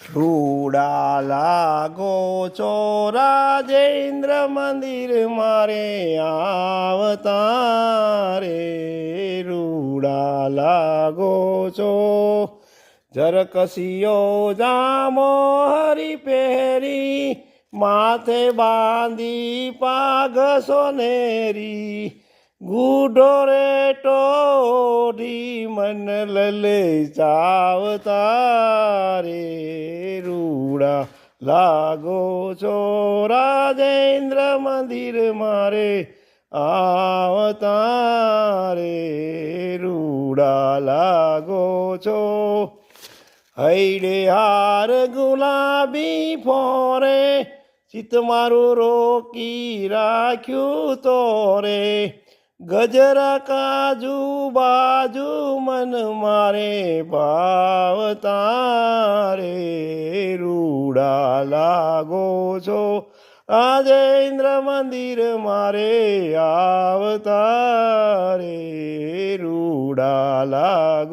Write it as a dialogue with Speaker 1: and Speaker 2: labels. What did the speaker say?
Speaker 1: રૂડા લાગો છો રાજેન્દ્ર મંદિર મારે આવતા રે રૂડા લાગો છો જરકસીયો જામો હરી પહેરી માથે બાંધી પાઘ સોનેરી ગુઢો રે ટોઢી મન લલે ચાવતા રે રૂડા લાગો છો રાજેન્દ્ર મંદિર મારે આવતા રે રૂડા લાગો છો હૈડે હાર ગુલાબી ફોરે ચિત મારું રોકી રાખ્યું તો રે ગજરા કાજુ બાજુ મન મારે ભાવતા રે રૂડા લાગો છો રાજેન્દ્ર મંદિર મારે આવતા રે રૂડા લાગો